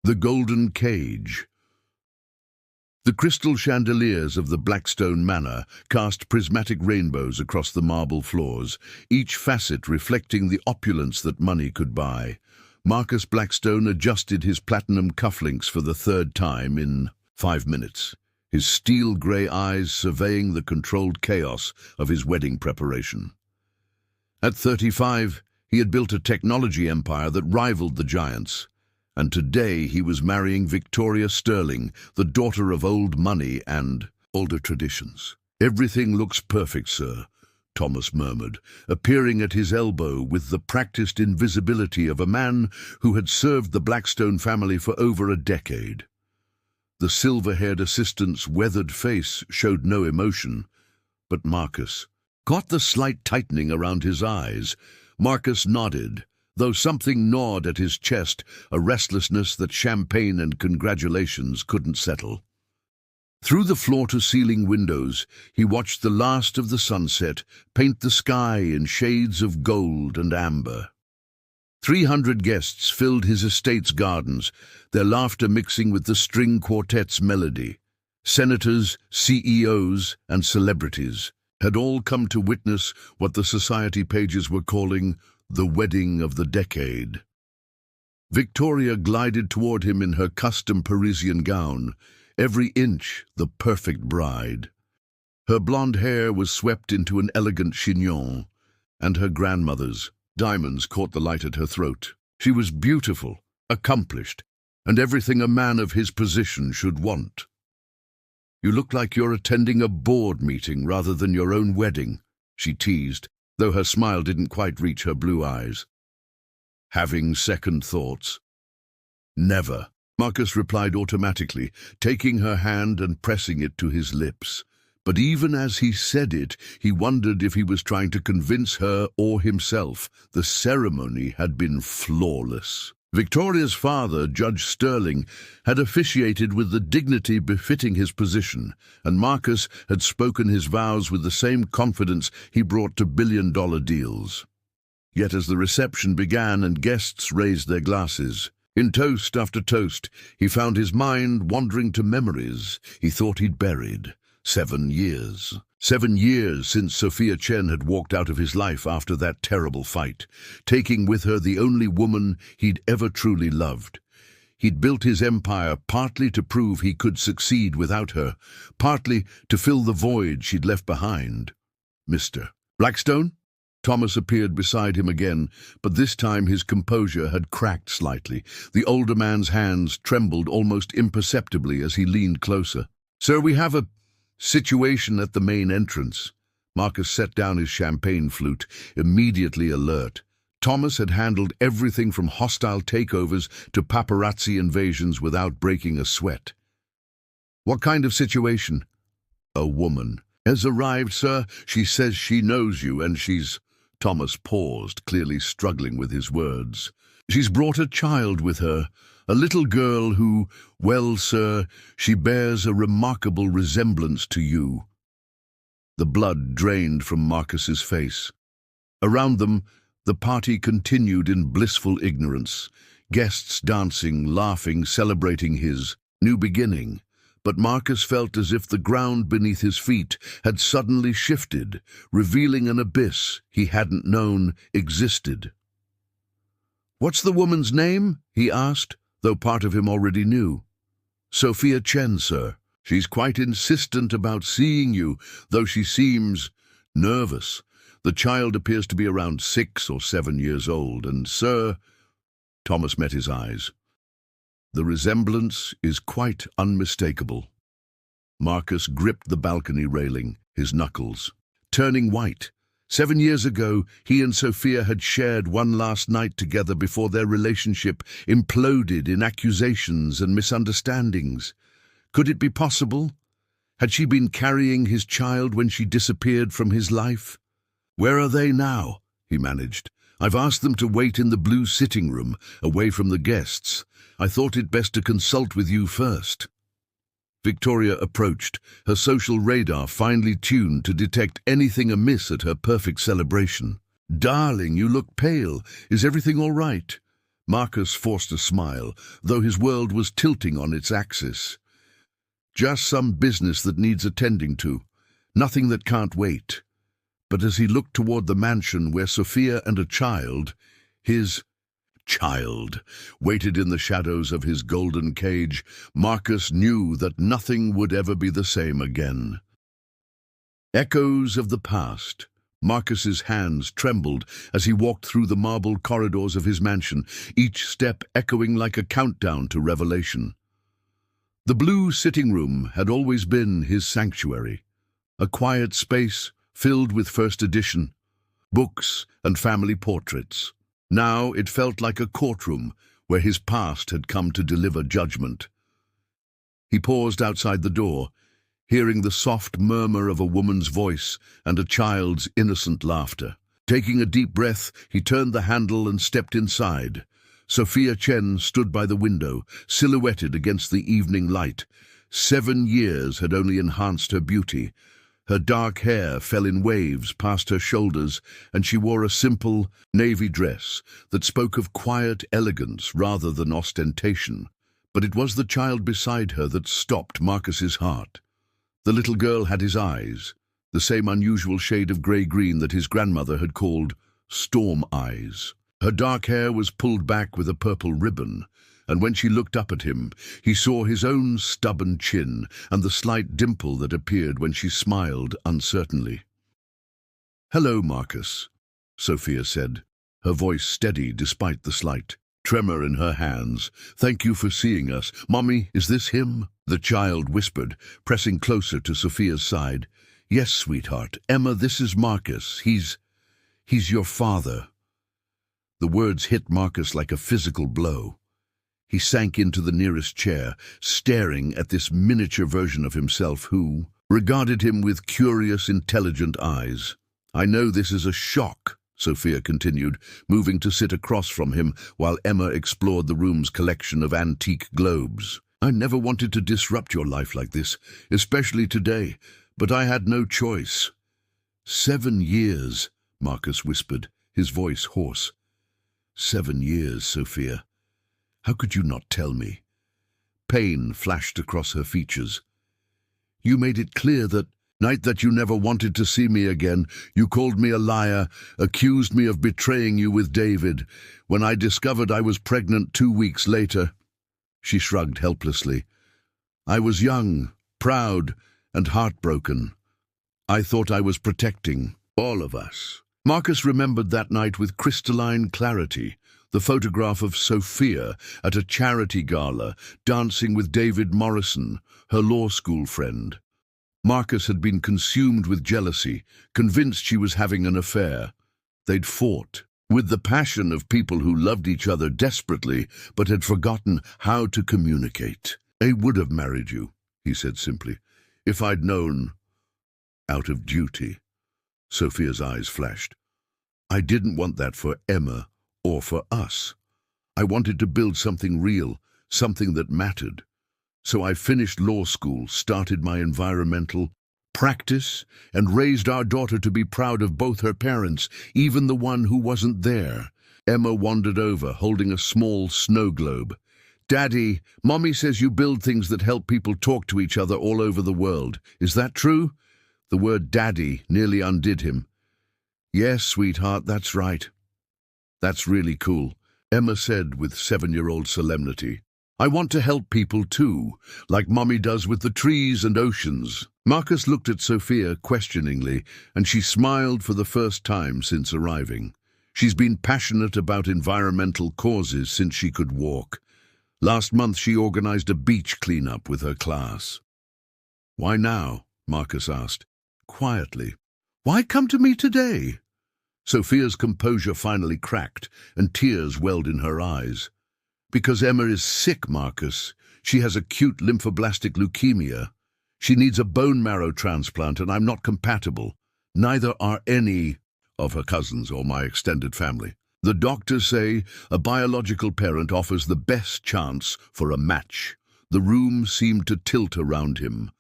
The Golden Cage. The crystal chandeliers of the Blackstone Manor cast prismatic rainbows across the marble floors, each facet reflecting the opulence that money could buy. Marcus Blackstone adjusted his platinum cufflinks for the third time in 5 minutes, his steel-grey eyes surveying the controlled chaos of his wedding preparation. At 35, he had built a technology empire that rivaled the giants. And today he was marrying Victoria Sterling, the daughter of old money and older traditions. "Everything looks perfect, sir," Thomas murmured, appearing at his elbow with the practiced invisibility of a man who had served the Blackstone family for over a decade. The silver-haired assistant's weathered face showed no emotion, but Marcus caught the slight tightening around his eyes. Marcus nodded, though something gnawed at his chest, a restlessness that champagne and congratulations couldn't settle. Through the floor-to-ceiling windows, he watched the last of the sunset paint the sky in shades of gold and amber. 300 guests filled his estate's gardens, their laughter mixing with the string quartet's melody. Senators, CEOs, and celebrities had all come to witness what the society pages were calling the wedding of the decade. Victoria glided toward him in her custom Parisian gown, every inch the perfect bride. Her blonde hair was swept into an elegant chignon, and her grandmother's diamonds caught the light at her throat. She was beautiful, accomplished, and everything a man of his position should want. "You look like you're attending a board meeting rather than your own wedding," she teased, though her smile didn't quite reach her blue eyes. "Having second thoughts?" "Never," Marcus replied automatically, taking her hand and pressing it to his lips. But even as he said it, he wondered if he was trying to convince her or himself. The ceremony had been flawless. Victoria's father, Judge Sterling, had officiated with the dignity befitting his position, and Marcus had spoken his vows with the same confidence he brought to billion-dollar deals. Yet as the reception began and guests raised their glasses, in toast after toast, he found his mind wandering to memories he thought he'd buried. 7 years. 7 years since Sophia Chen had walked out of his life after that terrible fight, taking with her the only woman he'd ever truly loved. He'd built his empire partly to prove he could succeed without her, partly to fill the void she'd left behind. "Mr. Blackstone?" Thomas appeared beside him again, but this time his composure had cracked slightly. The older man's hands trembled almost imperceptibly as he leaned closer. "Sir, we have a situation at the main entrance." Marcus set down his champagne flute, immediately alert. Thomas had handled everything from hostile takeovers to paparazzi invasions without breaking a sweat. "What kind of situation?" "A woman has arrived, sir. She says she knows you and she's—" Thomas paused, clearly struggling with his words. "She's brought a child with her. A little girl who, well, sir, she bears a remarkable resemblance to you." The blood drained from Marcus's face. Around them, the party continued in blissful ignorance, guests dancing, laughing, celebrating his new beginning. But Marcus felt as if the ground beneath his feet had suddenly shifted, revealing an abyss he hadn't known existed. "What's the woman's name?" he asked, though part of him already knew. "Sophia Chen, sir. She's quite insistent about seeing you, though she seems nervous. The child appears to be around 6 or 7 years old, and, sir—" Thomas met his eyes. "The resemblance is quite unmistakable." Marcus gripped the balcony railing, his knuckles turning white. 7 years ago, he and Sophia had shared one last night together before their relationship imploded in accusations and misunderstandings. Could it be possible? Had she been carrying his child when she disappeared from his life? "Where are they now?" he managed. "I've asked them to wait in the blue sitting room, away from the guests. I thought it best to consult with you first." Victoria approached, her social radar finely tuned to detect anything amiss at her perfect celebration. "Darling, you look pale. Is everything all right?" Marcus forced a smile, though his world was tilting on its axis. Just some business that needs attending to. Nothing that can't wait. But as he looked toward the mansion where Sophia and a child, his child, waited in the shadows of his golden cage, Marcus knew that nothing would ever be the same again. Echoes of the past. Marcus's hands trembled as he walked through the marble corridors of his mansion, each step echoing like a countdown to revelation. The blue sitting room had always been his sanctuary, a quiet space filled with first edition, books and family portraits. Now it felt like a courtroom where his past had come to deliver judgment. He paused outside the door, hearing the soft murmur of a woman's voice and a child's innocent laughter. Taking a deep breath, he turned the handle and stepped inside. Sophia Chen stood by the window, silhouetted against the evening light. 7 years had only enhanced her beauty. Her dark hair fell in waves past her shoulders, and she wore a simple, navy dress that spoke of quiet elegance rather than ostentation. But it was the child beside her that stopped Marcus's heart. The little girl had his eyes, the same unusual shade of grey-green that his grandmother had called storm eyes. Her dark hair was pulled back with a purple ribbon, and when she looked up at him, he saw his own stubborn chin and the slight dimple that appeared when she smiled uncertainly. "Hello, Marcus," Sophia said, her voice steady despite the slight tremor in her hands. "Thank you for seeing us. Mommy, is this him?" The child whispered, pressing closer to Sophia's side. "Yes, sweetheart. Emma, this is Marcus. He's your father." The words hit Marcus like a physical blow. He sank into the nearest chair, staring at this miniature version of himself who regarded him with curious, intelligent eyes. "I know this is a shock," Sophia continued, moving to sit across from him while Emma explored the room's collection of antique globes. "I never wanted to disrupt your life like this, especially today, but I had no choice." 7 years, Marcus whispered, his voice hoarse. 7 years, Sophia. How could you not tell me? Pain flashed across her features. "You made it clear that night that you never wanted to see me again. You called me a liar, accused me of betraying you with David. When I discovered I was pregnant 2 weeks later," she shrugged helplessly. "I was young, proud, and heartbroken. I thought I was protecting all of us." Marcus remembered that night with crystalline clarity, the photograph of Sophia at a charity gala, dancing with David Morrison, her law school friend. Marcus had been consumed with jealousy, convinced she was having an affair. They'd fought, with the passion of people who loved each other desperately but had forgotten how to communicate. "I would have married you," he said simply, "if I'd known, out of duty." Sophia's eyes flashed. "I didn't want that for Emma or for us. I wanted to build something real, something that mattered. So I finished law school, started my environmental practice, and raised our daughter to be proud of both her parents, even the one who wasn't there." Emma wandered over, holding a small snow globe. "Daddy, Mommy says you build things that help people talk to each other all over the world. Is that true?" The word daddy nearly undid him. "Yes, sweetheart, that's right." "That's really cool," Emma said with 7-year-old solemnity. "I want to help people too, like Mommy does with the trees and oceans." Marcus looked at Sophia questioningly, and she smiled for the first time since arriving. She's been passionate about environmental causes since she could walk. Last month she organized a beach cleanup with her class. "Why now?" Marcus asked, quietly. "Why come to me today?" Sophia's composure finally cracked, and tears welled in her eyes. "Because Emma is sick, Marcus. She has acute lymphoblastic leukemia. She needs a bone marrow transplant, and I'm not compatible. Neither are any of her cousins or my extended family. The doctors say a biological parent offers the best chance for a match." The room seemed to tilt around him.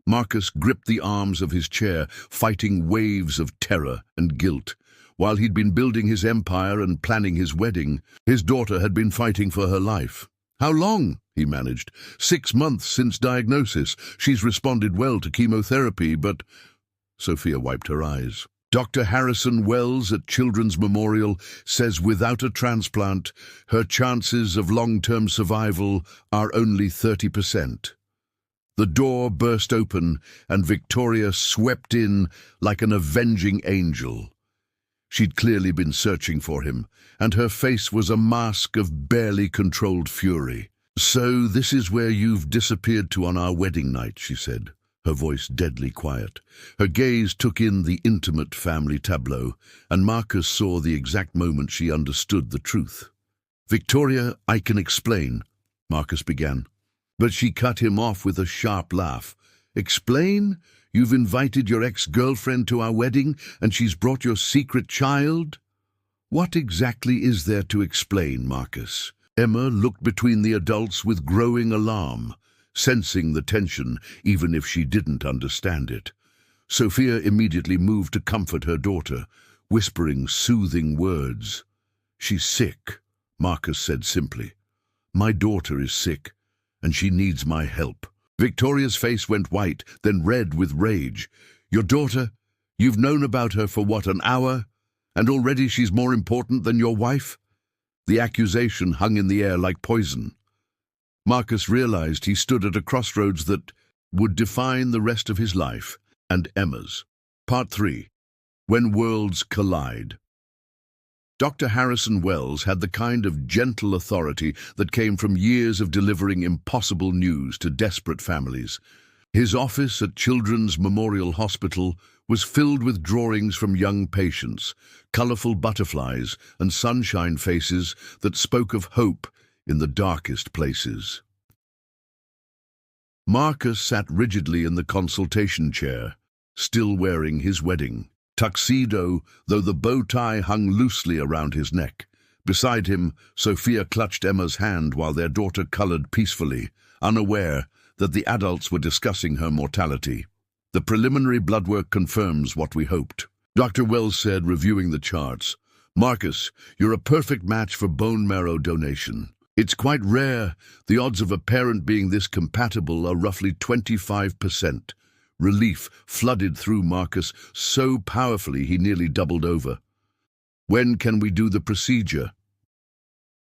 Marcus gripped the arms of his chair, fighting waves of terror and guilt. While he'd been building his empire and planning his wedding, his daughter had been fighting for her life. "How long?" he managed. "6 months since diagnosis. She's responded well to chemotherapy, but—" Sophia wiped her eyes. "Dr. Harrison Wells at Children's Memorial says without a transplant, her chances of long-term survival are only 30%. The door burst open, and Victoria swept in like an avenging angel. She'd clearly been searching for him, and her face was a mask of barely controlled fury. "So this is where you've disappeared to on our wedding night," she said, her voice deadly quiet. Her gaze took in the intimate family tableau, and Marcus saw the exact moment she understood the truth. "Victoria, I can explain," Marcus began. But she cut him off with a sharp laugh. "Explain? You've invited your ex-girlfriend to our wedding, and she's brought your secret child?" "What exactly is there to explain, Marcus?" Emma looked between the adults with growing alarm, sensing the tension even if she didn't understand it. Sophia immediately moved to comfort her daughter, whispering soothing words. "She's sick," Marcus said simply. "My daughter is sick, and she needs my help." Victoria's face went white, then red with rage. "Your daughter? You've known about her for what, an hour? And already she's more important than your wife?" The accusation hung in the air like poison. Marcus realized he stood at a crossroads that would define the rest of his life and Emma's. Part 3. When Worlds Collide. Dr. Harrison Wells had the kind of gentle authority that came from years of delivering impossible news to desperate families. His office at Children's Memorial Hospital was filled with drawings from young patients, colorful butterflies and sunshine faces that spoke of hope in the darkest places. Marcus sat rigidly in the consultation chair, still wearing his wedding tuxedo, though the bow tie hung loosely around his neck. Beside him, Sophia clutched Emma's hand while their daughter colored peacefully, unaware that the adults were discussing her mortality. "The preliminary blood work confirms what we hoped," Dr. Wells said, reviewing the charts. "Marcus, you're a perfect match for bone marrow donation. It's quite rare. The odds of a parent being this compatible are roughly 25%. Relief flooded through Marcus so powerfully he nearly doubled over. "When can we do the procedure?"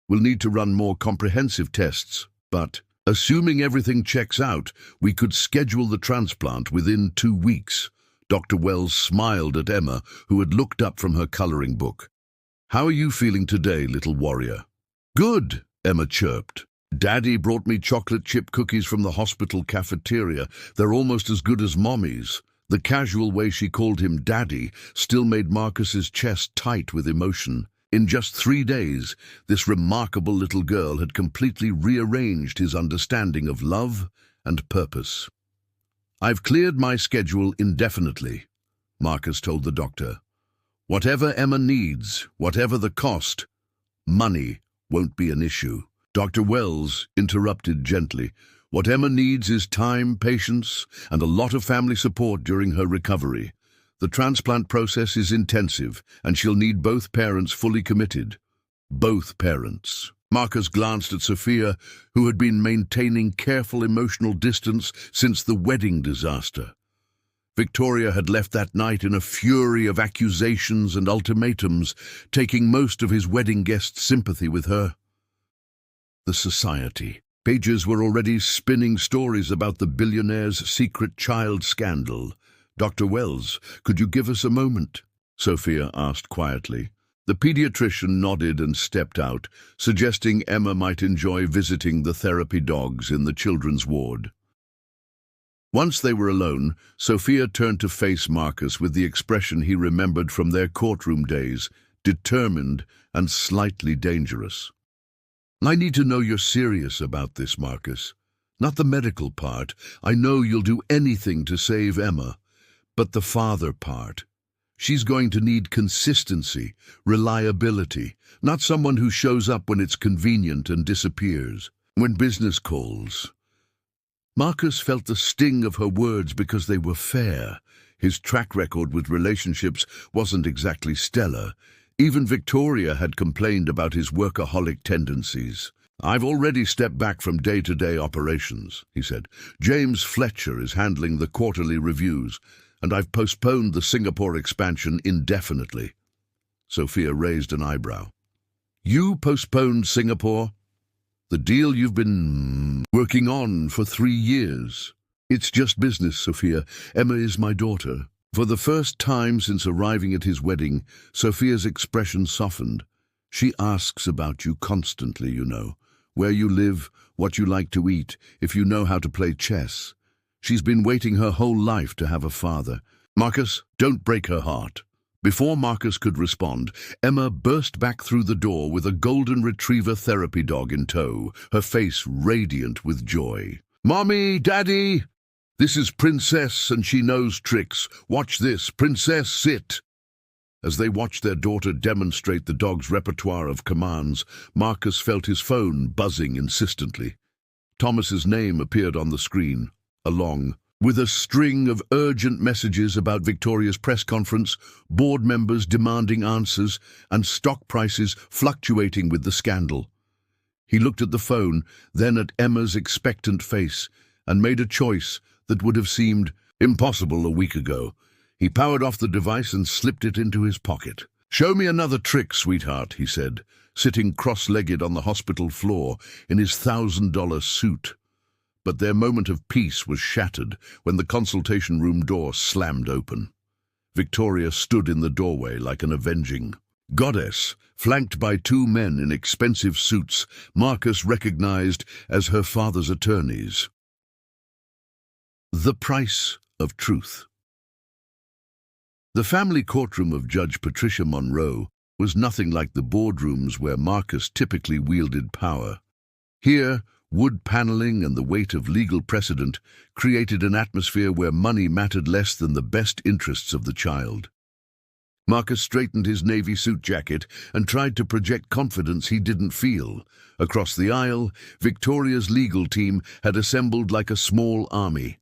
"We'll need to run more comprehensive tests, but assuming everything checks out, we could schedule the transplant within 2 weeks." Dr. Wells smiled at Emma, who had looked up from her coloring book. "How are you feeling today, little warrior?" "Good," Emma chirped. "Daddy brought me chocolate chip cookies from the hospital cafeteria. They're almost as good as Mommy's." The casual way she called him Daddy still made Marcus's chest tight with emotion. In just 3 days, this remarkable little girl had completely rearranged his understanding of love and purpose. "I've cleared my schedule indefinitely," Marcus told the doctor. "Whatever Emma needs, whatever the cost, money won't be an issue." Dr. Wells interrupted gently. "What Emma needs is time, patience, and a lot of family support during her recovery. The transplant process is intensive, and she'll need both parents fully committed." Both parents. Marcus glanced at Sophia, who had been maintaining careful emotional distance since the wedding disaster. Victoria had left that night in a fury of accusations and ultimatums, taking most of his wedding guests' sympathy with her. The society. Pages were already spinning stories about the billionaire's secret child scandal. "Dr. Wells, could you give us a moment?" Sophia asked quietly. The pediatrician nodded and stepped out, suggesting Emma might enjoy visiting the therapy dogs in the children's ward. Once they were alone, Sophia turned to face Marcus with the expression he remembered from their courtroom days, determined and slightly dangerous. "I need to know you're serious about this, Marcus. Not the medical part. I know you'll do anything to save Emma. But the father part. She's going to need consistency, reliability, not someone who shows up when it's convenient and disappears. When business calls." Marcus felt the sting of her words because they were fair. His track record with relationships wasn't exactly stellar. Even Victoria had complained about his workaholic tendencies. "I've already stepped back from day-to-day operations," he said. "James Fletcher is handling the quarterly reviews, and I've postponed the Singapore expansion indefinitely." Sophia raised an eyebrow. "You postponed Singapore? The deal you've been working on for 3 years. It's just business, Sophia. Emma is my daughter." For the first time since arriving at his wedding, Sophia's expression softened. "She asks about you constantly, you know. Where you live, what you like to eat, if you know how to play chess. She's been waiting her whole life to have a father. Marcus, don't break her heart." Before Marcus could respond, Emma burst back through the door with a golden retriever therapy dog in tow, her face radiant with joy. "Mommy, Daddy! This is Princess, and she knows tricks. Watch this, Princess, sit." As they watched their daughter demonstrate the dog's repertoire of commands, Marcus felt his phone buzzing insistently. Thomas's name appeared on the screen, along with a string of urgent messages about Victoria's press conference, board members demanding answers, and stock prices fluctuating with the scandal. He looked at the phone, then at Emma's expectant face, and made a choice that would have seemed impossible a week ago. He powered off the device and slipped it into his pocket. "Show me another trick, sweetheart," he said, sitting cross-legged on the hospital floor in his $1,000 suit. But their moment of peace was shattered when the consultation room door slammed open. Victoria stood in the doorway like an avenging goddess, flanked by 2 men in expensive suits Marcus recognized as her father's attorneys. The price of truth. The family courtroom of Judge Patricia Monroe was nothing like the boardrooms where Marcus typically wielded power. Here, wood paneling and the weight of legal precedent created an atmosphere where money mattered less than the best interests of the child. Marcus straightened his navy suit jacket and tried to project confidence he didn't feel. Across the aisle, Victoria's legal team had assembled like a small army.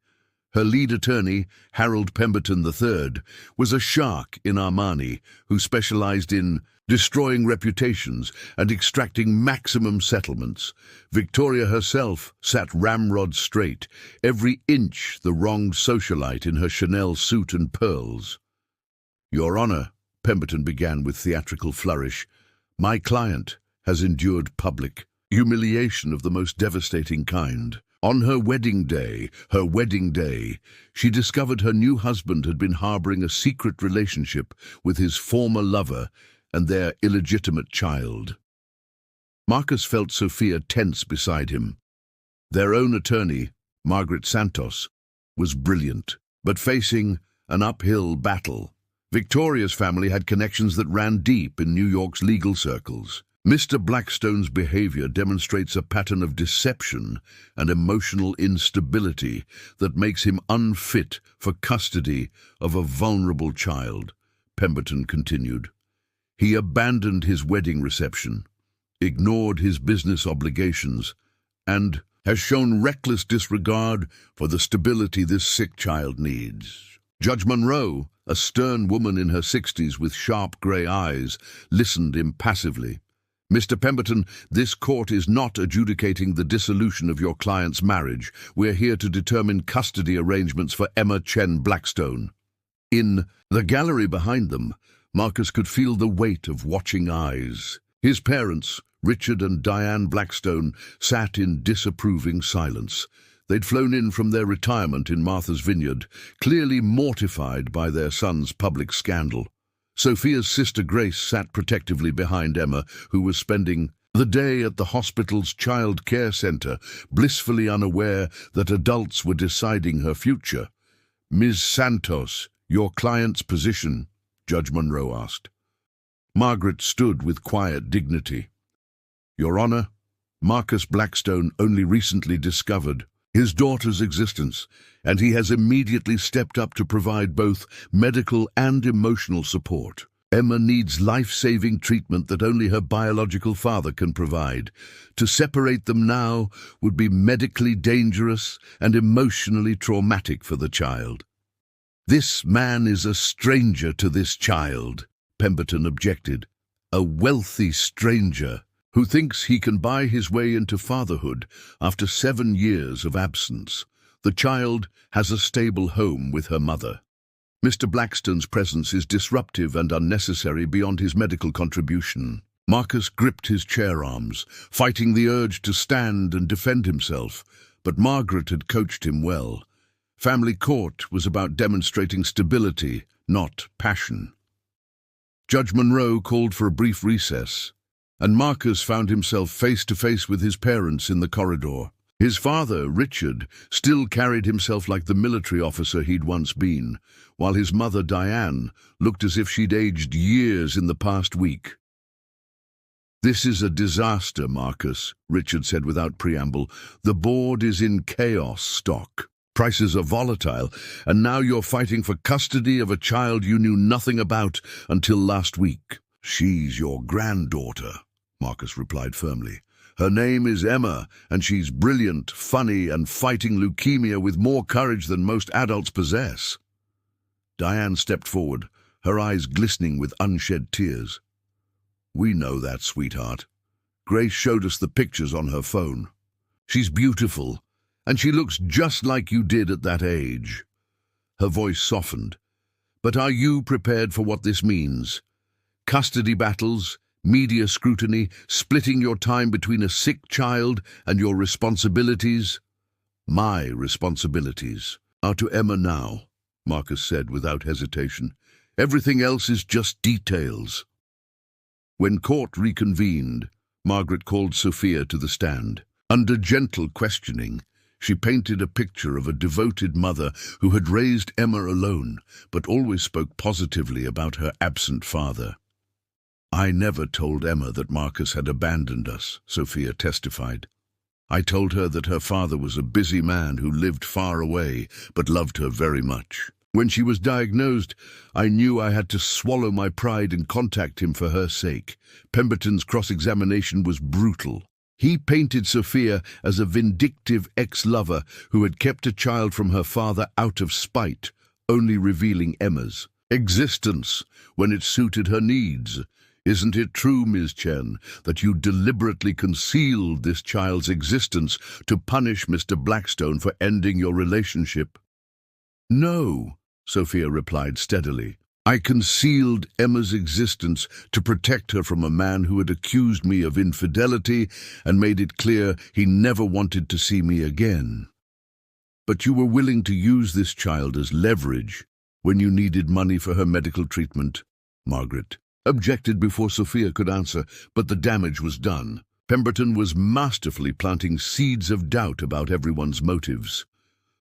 Her lead attorney, Harold Pemberton III, was a shark in Armani who specialized in destroying reputations and extracting maximum settlements. Victoria herself sat ramrod straight, every inch the wronged socialite in her Chanel suit and pearls. "Your Honor," Pemberton began with theatrical flourish, "my client has endured public humiliation of the most devastating kind. On her wedding day, she discovered her new husband had been harboring a secret relationship with his former lover and their illegitimate child." Marcus felt Sophia tense beside him. Their own attorney, Margaret Santos, was brilliant, but facing an uphill battle. Victoria's family had connections that ran deep in New York's legal circles. Mr. Blackstone's behavior demonstrates a pattern of deception and emotional instability that makes him unfit for custody of a vulnerable child, Pemberton continued. He abandoned his wedding reception, ignored his business obligations, and has shown reckless disregard for the stability this sick child needs. Judge Monroe, a stern woman in her 60s with sharp grey eyes, listened impassively. "Mr. Pemberton, this court is not adjudicating the dissolution of your client's marriage. We're here to determine custody arrangements for Emma Chen Blackstone." In the gallery behind them, Marcus could feel the weight of watching eyes. His parents, Richard and Diane Blackstone, sat in disapproving silence. They'd flown in from their retirement in Martha's Vineyard, clearly mortified by their son's public scandal. Sophia's sister Grace sat protectively behind Emma, who was spending the day at the hospital's child care center, blissfully unaware that adults were deciding her future. "Ms. Santos, your client's position?" Judge Monroe asked. Margaret stood with quiet dignity. "Your Honor, Marcus Blackstone only recently discovered his daughter's existence, and he has immediately stepped up to provide both medical and emotional support. Emma needs life-saving treatment that only her biological father can provide. To separate them now would be medically dangerous and emotionally traumatic for the child." "This man is a stranger to this child," Pemberton objected. "A wealthy stranger who thinks he can buy his way into fatherhood after 7 years of absence. The child has a stable home with her mother. Mr. Blackstone's presence is disruptive and unnecessary beyond his medical contribution." Marcus gripped his chair arms, fighting the urge to stand and defend himself, but Margaret had coached him well. Family court was about demonstrating stability, not passion. Judge Monroe called for a brief recess, and Marcus found himself face to face with his parents in the corridor. His father, Richard, still carried himself like the military officer he'd once been, while his mother, Diane, looked as if she'd aged years in the past week. "This is a disaster, Marcus," Richard said without preamble. "The board is in chaos stock. Prices are volatile, and now you're fighting for custody of a child you knew nothing about until last week." "She's your granddaughter," Marcus replied firmly. "Her name is Emma, and she's brilliant, funny, and fighting leukemia with more courage than most adults possess." Diane stepped forward, her eyes glistening with unshed tears. "We know that, sweetheart. Grace showed us the pictures on her phone. She's beautiful, and she looks just like you did at that age." Her voice softened. "But are you prepared for what this means? Custody battles, media scrutiny, splitting your time between a sick child and your responsibilities?" "My responsibilities are to Emma now," Marcus said without hesitation. "Everything else is just details." When court reconvened, Margaret called Sophia to the stand. Under gentle questioning, she painted a picture of a devoted mother who had raised Emma alone, but always spoke positively about her absent father. "I never told Emma that Marcus had abandoned us," Sophia testified. "I told her that her father was a busy man who lived far away, but loved her very much. When she was diagnosed, I knew I had to swallow my pride and contact him for her sake." Pemberton's cross-examination was brutal. He painted Sophia as a vindictive ex-lover who had kept a child from her father out of spite, only revealing Emma's existence when it suited her needs. "Isn't it true, Ms. Chen, that you deliberately concealed this child's existence to punish Mr. Blackstone for ending your relationship?" "No," Sophia replied steadily. "I concealed Emma's existence to protect her from a man who had accused me of infidelity and made it clear he never wanted to see me again." "But you were willing to use this child as leverage when you needed money for her medical treatment," Margaret objected before Sophia could answer, but the damage was done. Pemberton was masterfully planting seeds of doubt about everyone's motives.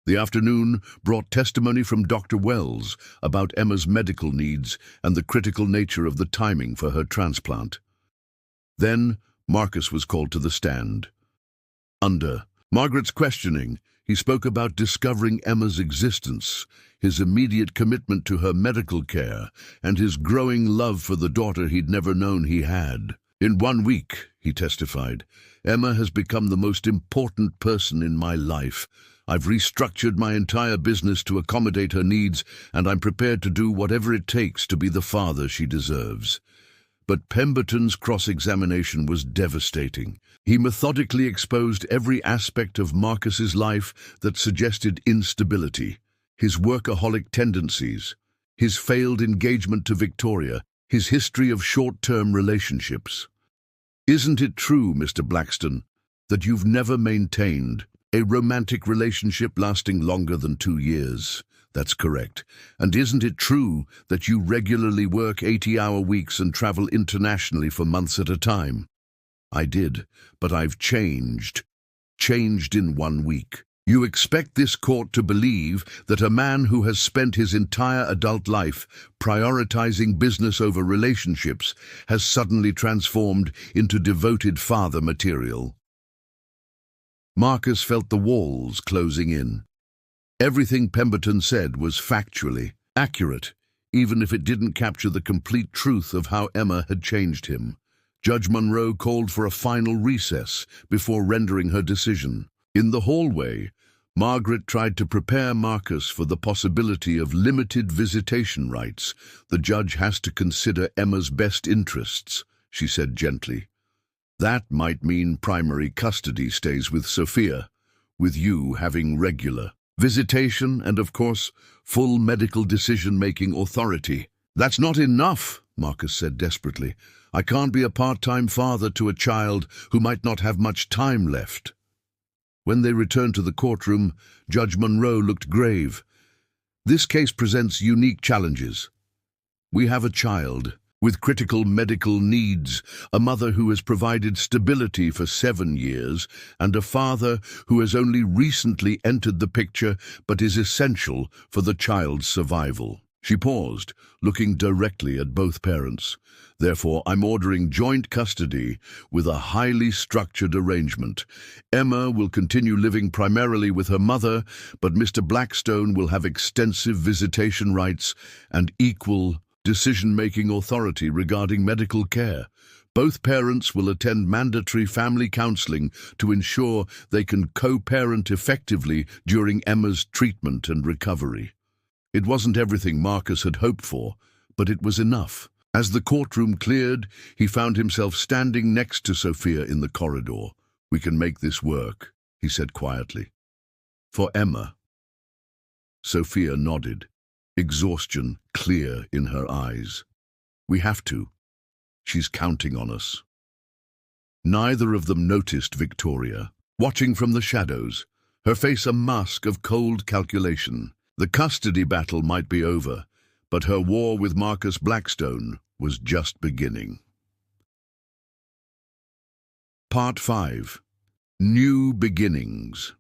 The afternoon brought testimony from Dr. Wells about Emma's medical needs and the critical nature of the timing for her transplant. Then Marcus was called to the stand. Under Margaret's questioning, he spoke about discovering Emma's existence, his immediate commitment to her medical care, and his growing love for the daughter he'd never known he had. "In 1 week," he testified, "Emma has become the most important person in my life. I've restructured my entire business to accommodate her needs, and I'm prepared to do whatever it takes to be the father she deserves." But Pemberton's cross-examination was devastating. He methodically exposed every aspect of Marcus's life that suggested instability: his workaholic tendencies, his failed engagement to Victoria, his history of short-term relationships. "Isn't it true, Mr. Blackstone, that you've never maintained a romantic relationship lasting longer than 2 years?" "That's correct. And isn't it true that you regularly work 80-hour weeks and travel internationally for months at a time?" "I did, but I've changed in 1 week. You expect this court to believe that a man who has spent his entire adult life prioritizing business over relationships has suddenly transformed into devoted father material?" Marcus felt the walls closing in. Everything Pemberton said was factually accurate, even if it didn't capture the complete truth of how Emma had changed him. Judge Monroe called for a final recess before rendering her decision. In the hallway, Margaret tried to prepare Marcus for the possibility of limited visitation rights. "The judge has to consider Emma's best interests," she said gently. "That might mean primary custody stays with Sophia, with you having regular visitation and, of course, full medical decision-making authority." "That's not enough," Marcus said desperately. "I can't be a part-time father to a child who might not have much time left." When they returned to the courtroom, Judge Monroe looked grave. "This case presents unique challenges. We have a child with critical medical needs, a mother who has provided stability for 7 years, and a father who has only recently entered the picture but is essential for the child's survival." She paused, looking directly at both parents. "Therefore, I'm ordering joint custody with a highly structured arrangement. Emma will continue living primarily with her mother, but Mr. Blackstone will have extensive visitation rights and equal decision-making authority regarding medical care. Both parents will attend mandatory family counseling to ensure they can co-parent effectively during Emma's treatment and recovery." It wasn't everything Marcus had hoped for, but it was enough. As the courtroom cleared, he found himself standing next to Sophia in the corridor. "We can make this work," he said quietly. "For Emma." Sophia nodded, exhaustion clear in her eyes. "We have to. She's counting on us." Neither of them noticed Victoria, watching from the shadows, her face a mask of cold calculation. The custody battle might be over, but her war with Marcus Blackstone was just beginning. Part 5. New Beginnings.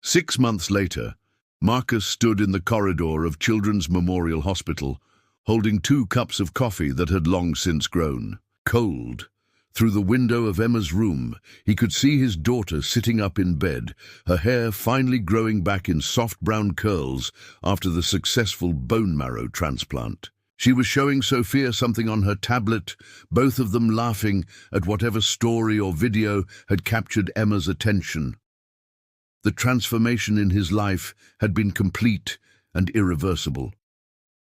6 months later, Marcus stood in the corridor of Children's Memorial Hospital, holding 2 cups of coffee that had long since grown cold. Through the window of Emma's room, he could see his daughter sitting up in bed, her hair finally growing back in soft brown curls after the successful bone marrow transplant. She was showing Sophia something on her tablet, both of them laughing at whatever story or video had captured Emma's attention. The transformation in his life had been complete and irreversible.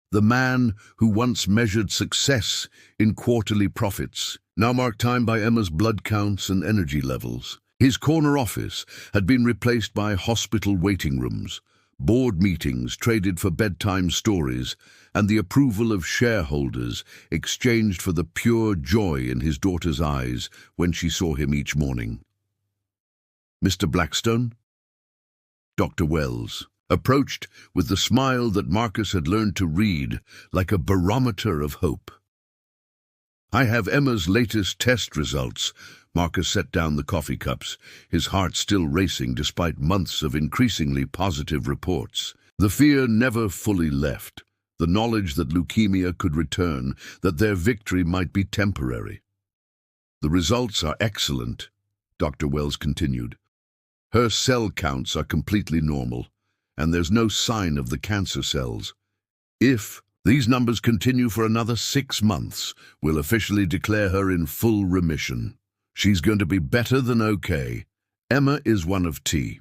The man who once measured success in quarterly profits now marked time by Emma's blood counts and energy levels. His corner office had been replaced by hospital waiting rooms, board meetings traded for bedtime stories, and the approval of shareholders exchanged for the pure joy in his daughter's eyes when she saw him each morning. "Mr. Blackstone?" Dr. Wells approached with the smile that Marcus had learned to read like a barometer of hope. "I have Emma's latest test results." Marcus set down the coffee cups, his heart still racing despite months of increasingly positive reports. The fear never fully left, the knowledge that leukemia could return, that their victory might be temporary. "The results are excellent," Dr. Wells continued. "Her cell counts are completely normal, and there's no sign of the cancer cells. If these numbers continue for another 6 months, we'll officially declare her in full remission. She's going to be better than okay. Emma is one of T.